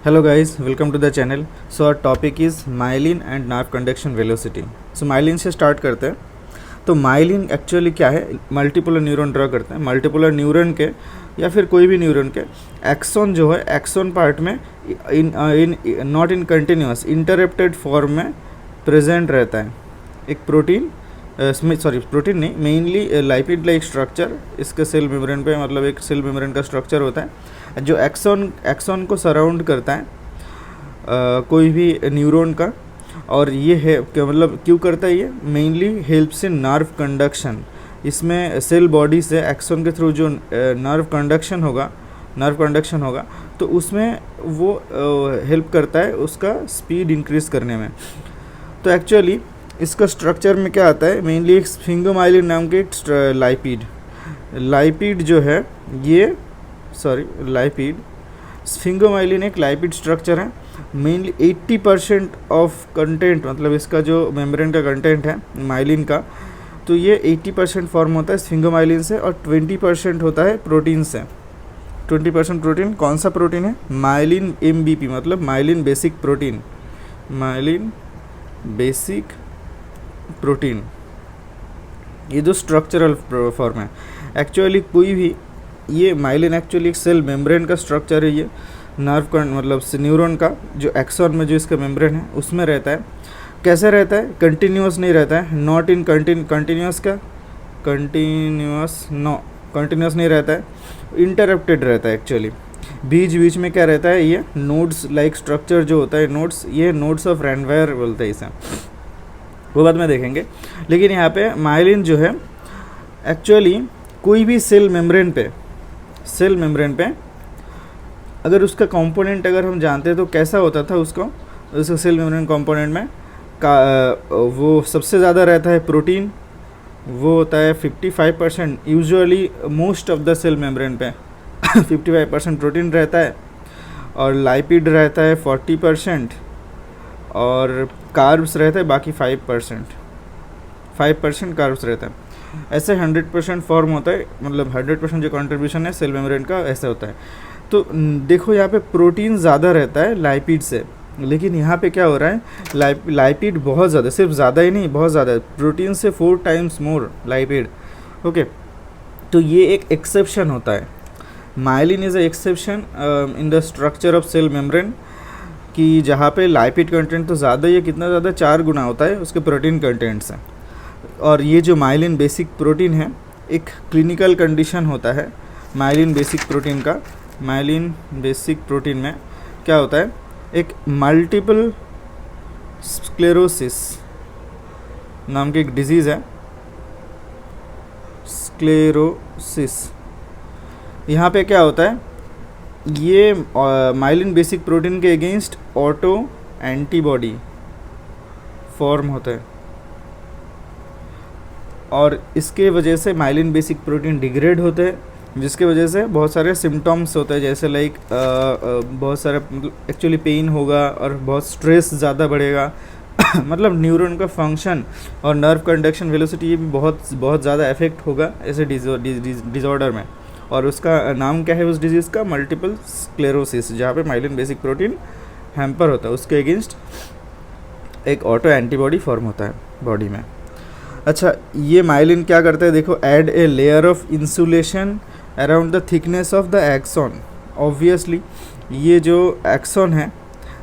Hello guys, welcome to the channel. So our topic is myelin and nerve conduction velocity. So myelin से start करते हैं. तो myelin actually क्या है? Multipolar neuron draw करते हैं. मल्टीपोलर न्यूरॉन के या फिर कोई भी न्यूरॉन के एक्सॉन जो है, एक्सॉन पार्ट में not in continuous interrupted form में प्रेजेंट रहता है. एक प्रोटीन प्रोटीन नहीं, मेनली लाइपिड लाइक स्ट्रक्चर इसके सेल मेम्ब्रेन पे, मतलब एक सेल मेम्ब्रेन का स्ट्रक्चर होता है जो एक्सॉन को सराउंड करता है कोई भी न्यूरॉन का. और ये है क्या, मतलब क्यों करता है? ये mainly helps in nerve conduction. इसमें सेल बॉडी से एक्सॉन के थ्रू जो नर्व कंडक्शन होगा तो उसमें वो हेल्प करता है उसका स्पीड इंक्रीज़ करने में. तो एक्चुअली इसका स्ट्रक्चर में क्या आता है? मेनली एक स्फिंगोमाइलिन नाम के लाइपिड जो है ये स्फिंगोमाइलिन एक लाइपिड स्ट्रक्चर है. मेनली 80% ऑफ कंटेंट, मतलब इसका जो मेम्ब्रेन का कंटेंट है माइलिन का, तो ये 80% फॉर्म होता है स्फिंगोमाइलिन से और 20% होता है प्रोटीन से. 20% प्रोटीन कौन सा प्रोटीन है? माइलिन MBP, मतलब माइलिन बेसिक प्रोटीन. ये जो स्ट्रक्चरल फॉर्म है एक्चुअली कोई भी, ये माइलिन एक्चुअली एक सेल मेम्ब्रेन का स्ट्रक्चर है. ये नर्व का मतलब न्यूरॉन का जो एक्सॉन में जो इसका मेम्ब्रेन है उसमें रहता है. कैसे रहता है? कंटिन्यूस नहीं रहता है. नॉट इन कंटिन्यूस नहीं रहता है, इंटरप्टेड रहता है. एक्चुअली बीच बीच में क्या रहता है? ये नोड्स लाइक स्ट्रक्चर जो होता है, नोड्स ऑफ रैनवायर बोलते हैं इसे, वो बाद में देखेंगे. लेकिन यहाँ पे माइलिन जो है एक्चुअली कोई भी सेल मेम्ब्रेन पे अगर उसका कंपोनेंट अगर हम जानते हैं तो कैसा होता था उसका सेल मेम्ब्रेन कंपोनेंट में वो सबसे ज़्यादा रहता है प्रोटीन. वो होता है 55%. Usually most of the cell membrane पे 55% प्रोटीन रहता है और लाइपिड रहता है 40% और कार्ब्स रहता है बाकी 5% कार्ब्स रहता है. ऐसे 100% फॉर्म होता है, मतलब 100% जो कंट्रीब्यूशन है सेल मेम्ब्रेन का ऐसे होता है. तो देखो यहाँ पे प्रोटीन ज़्यादा रहता है लाइपिड से, लेकिन यहाँ पे क्या हो रहा है? लाइपिड बहुत ज़्यादा, सिर्फ ज़्यादा ही नहीं, बहुत ज़्यादा, प्रोटीन से 4 times मोर लाइपिड. ओके, तो ये एक एक्सेप्शन होता है. Myelin is a exception in the structure of cell membrane, कि जहाँ पे लाइपिड कंटेंट तो ज़्यादा ही है, कितना ज़्यादा, 4 गुना होता है उसके प्रोटीन कंटेंट से. और ये जो माइलिन बेसिक प्रोटीन है, एक क्लिनिकल कंडीशन होता है माइलिन बेसिक प्रोटीन में क्या होता है? एक मल्टीपल स्क्लेरोसिस नाम की एक डिजीज़ है, स्क्लेरोसिस. यहाँ पे क्या होता है? ये माइलिन बेसिक प्रोटीन के अगेंस्ट ऑटो एंटीबॉडी फॉर्म होता है और इसके वजह से माइलिन बेसिक प्रोटीन डिग्रेड होते हैं, जिसके वजह से बहुत सारे सिम्टम्स होते हैं, जैसे लाइक बहुत सारे, मतलब एक्चुअली पेन होगा और बहुत स्ट्रेस ज़्यादा बढ़ेगा मतलब न्यूरॉन का फंक्शन और नर्व कंडक्शन वेलोसिटी ये भी बहुत ज़्यादा इफेक्ट होगा ऐसे डिसऑर्डर में. और उसका नाम क्या है उस डिजीज़ का? मल्टीपल स्क्लेरोसिस, जहाँ पे माइलिन बेसिक प्रोटीन हैम्पर होता है, उसके अगेंस्ट एक ऑटो एंटीबॉडी फॉर्म होता है बॉडी में. अच्छा, ये माइलिन क्या करता है? देखो, add a layer of insulation around the thickness of the axon. Obviously ये जो एक्सॉन है,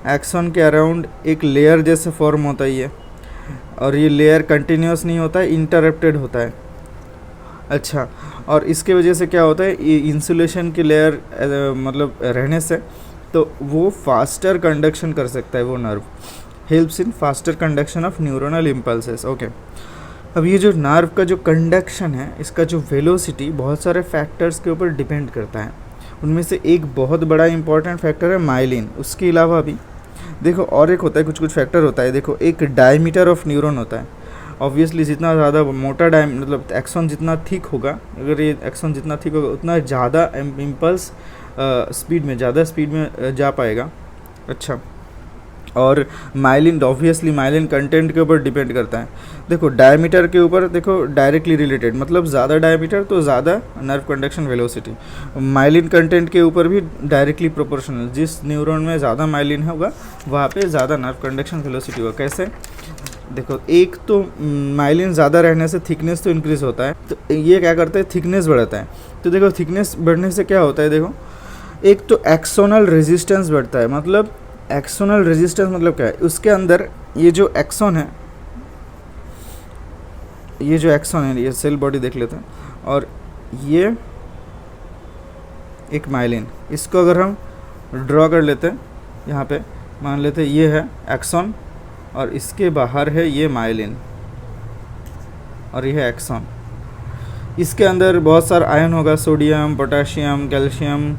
एक्सॉन के अराउंड एक लेयर जैसे फॉर्म होता है ये, और ये लेयर कंटिन्यूस नहीं होता है, इंटरप्टेड होता है. अच्छा, और इसके वजह से क्या होता है? ये इंसुलेशन की लेयर मतलब रहने से तो वो फास्टर कंडक्शन कर सकता है, वो nerve helps in faster conduction of neuronal impulses. Okay, अब ये जो नर्व का जो कंडक्शन है, इसका जो वेलोसिटी बहुत सारे फैक्टर्स के ऊपर डिपेंड करता है. उनमें से एक बहुत बड़ा इंपॉर्टेंट फैक्टर है माइलिन. उसके अलावा भी देखो और एक होता है, कुछ फैक्टर होता है. देखो, एक डायमीटर ऑफ न्यूरॉन होता है. ऑब्वियसली जितना ज़्यादा मोटा मतलब एक्सॉन जितना थिक होगा, अगर ये एक्सॉन जितना थिक होगा उतना ज़्यादा इम्पल्स ज़्यादा स्पीड में जा पाएगा. अच्छा, और माइलिन ऑब्वियसली माइलिन कंटेंट के ऊपर डिपेंड करता है। देखो डायमीटर के ऊपर देखो डायरेक्टली रिलेटेड, मतलब ज़्यादा डायमीटर तो ज़्यादा nerve conduction velocity. Myelin content के ऊपर भी डायरेक्टली प्रोपोर्शनल, जिस न्यूरॉन में ज़्यादा माइलिन होगा वहाँ पे ज़्यादा नर्व कंडक्शन वेलोसिटी होगा। कैसे? देखो एक तो माइलिन ज़्यादा रहने से थिकनेस तो इंक्रीज़ होता है, तो ये क्या करता है, थिकनेस बढ़ाता है। तो देखो थिकनेस बढ़ने से क्या होता है, देखो एक तो एक्सोनल रेजिस्टेंस बढ़ता है। मतलब एक्सोनल रेजिस्टेंस मतलब क्या है, उसके अंदर ये जो एक्सोन है, ये सेल बॉडी देख लेते हैं, और ये एक माइलिन, इसको अगर हम ड्रॉ कर लेते हैं, यहाँ पे मान लेते हैं ये है एक्सोन और इसके बाहर है ये माइलिन और ये है एक्सोन। इसके अंदर बहुत सारा आयन होगा, सोडियम, पोटेशियम, कैल्शियम,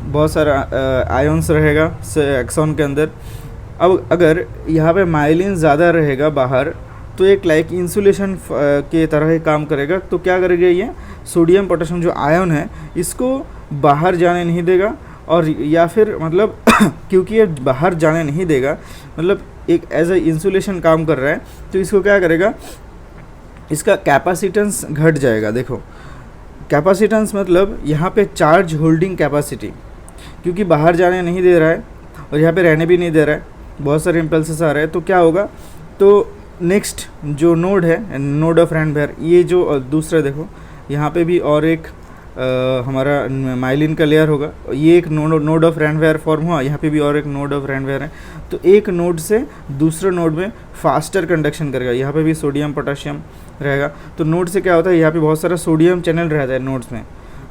बहुत सारा आयन्स रहेगा एक्सोन के अंदर। अब अगर यहाँ पे माइलिन ज़्यादा रहेगा बाहर, तो एक लाइक इंसुलेशन के तरह ही काम करेगा। तो क्या करेगा, ये सोडियम पोटेशियम जो आयन है इसको बाहर जाने नहीं देगा, और या फिर मतलब क्योंकि ये बाहर जाने नहीं देगा, मतलब एक एज ए इंसुलेशन काम कर रहा है, तो इसको क्या करेगा, इसका कैपेसिटेंस घट जाएगा। देखो कैपेसिटेंस मतलब यहाँ पे चार्ज होल्डिंग कैपेसिटी, क्योंकि बाहर जाने नहीं दे रहा है और यहाँ पे रहने भी नहीं दे रहा है, बहुत सारे इम्पल्सेस आ रहे हैं, तो क्या होगा, तो नेक्स्ट जो नोड है, नोड ऑफ रैनबेयर, ये जो दूसरा देखो यहाँ पे भी और एक हमारा माइलिन का लेयर होगा, ये एक नोड ऑफ रैनबेयर फॉर्म हुआ, यहाँ पे भी और एक नोड ऑफ रैनबेयर है। तो एक नोड से दूसरे नोड में फास्टर कंडक्शन करेगा, यहाँ पे भी सोडियम पोटेशियम रहेगा। तो नोड से क्या होता है, यहाँ पे बहुत सारा सोडियम चैनल रहता है नोड्स में,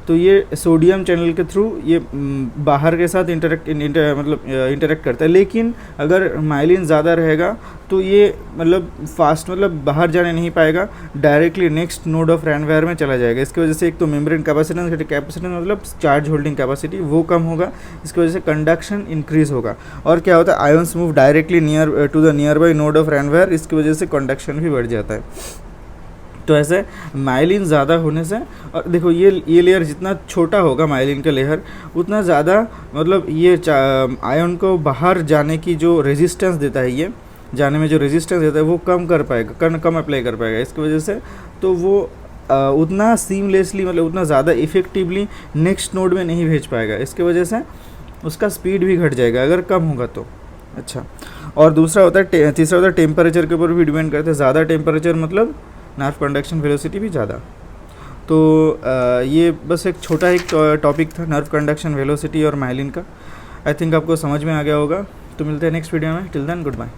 तो ये सोडियम चैनल के थ्रू ये बाहर के साथ इंटरेक्ट करता है। लेकिन अगर माइलिन ज़्यादा रहेगा तो ये मतलब फास्ट मतलब बाहर जाने नहीं पाएगा, डायरेक्टली नेक्स्ट नोड ऑफ रैनबेयर में चला जाएगा। इसकी वजह से एक तो मेम्ब्रेन कैपेसिटेंस मतलब चार्ज होल्डिंग कैपेसिटी वो कम होगा, इसकी वजह से कंडक्शन इंक्रीज होगा। और क्या होता है, ions move directly near to the near by node of Ranvier, इसकी वजह से कंडक्शन भी बढ़ जाता है। तो ऐसे माइलिन ज़्यादा होने से, और देखो ये लेयर जितना छोटा होगा माइलिन का लेयर, उतना ज़्यादा मतलब ये आयन को बाहर जाने की जो रेजिस्टेंस देता है, ये जाने में जो रेजिस्टेंस देता है वो कम कर पाएगा, कम अप्लाई कर पाएगा। इसकी वजह से तो वो उतना सीमलेसली मतलब उतना ज़्यादा इफ़ेक्टिवली नेक्स्ट नोड में नहीं भेज पाएगा। इसकी वजह से उसका स्पीड भी घट जाएगा अगर कम होगा तो। अच्छा, और दूसरा होता है तीसरा होता है टेम्परेचर के ऊपर भी डिपेंड करते हैं। ज़्यादा टेम्परेचर मतलब नर्व कंडक्शन वेलोसिटी भी ज़्यादा। तो ये बस एक छोटा एक टॉपिक था नर्व कंडक्शन वेलोसिटी और माइलिन का। आई थिंक आपको समझ में आ गया होगा। तो मिलते हैं नेक्स्ट वीडियो में, टिल देन गुड बाय।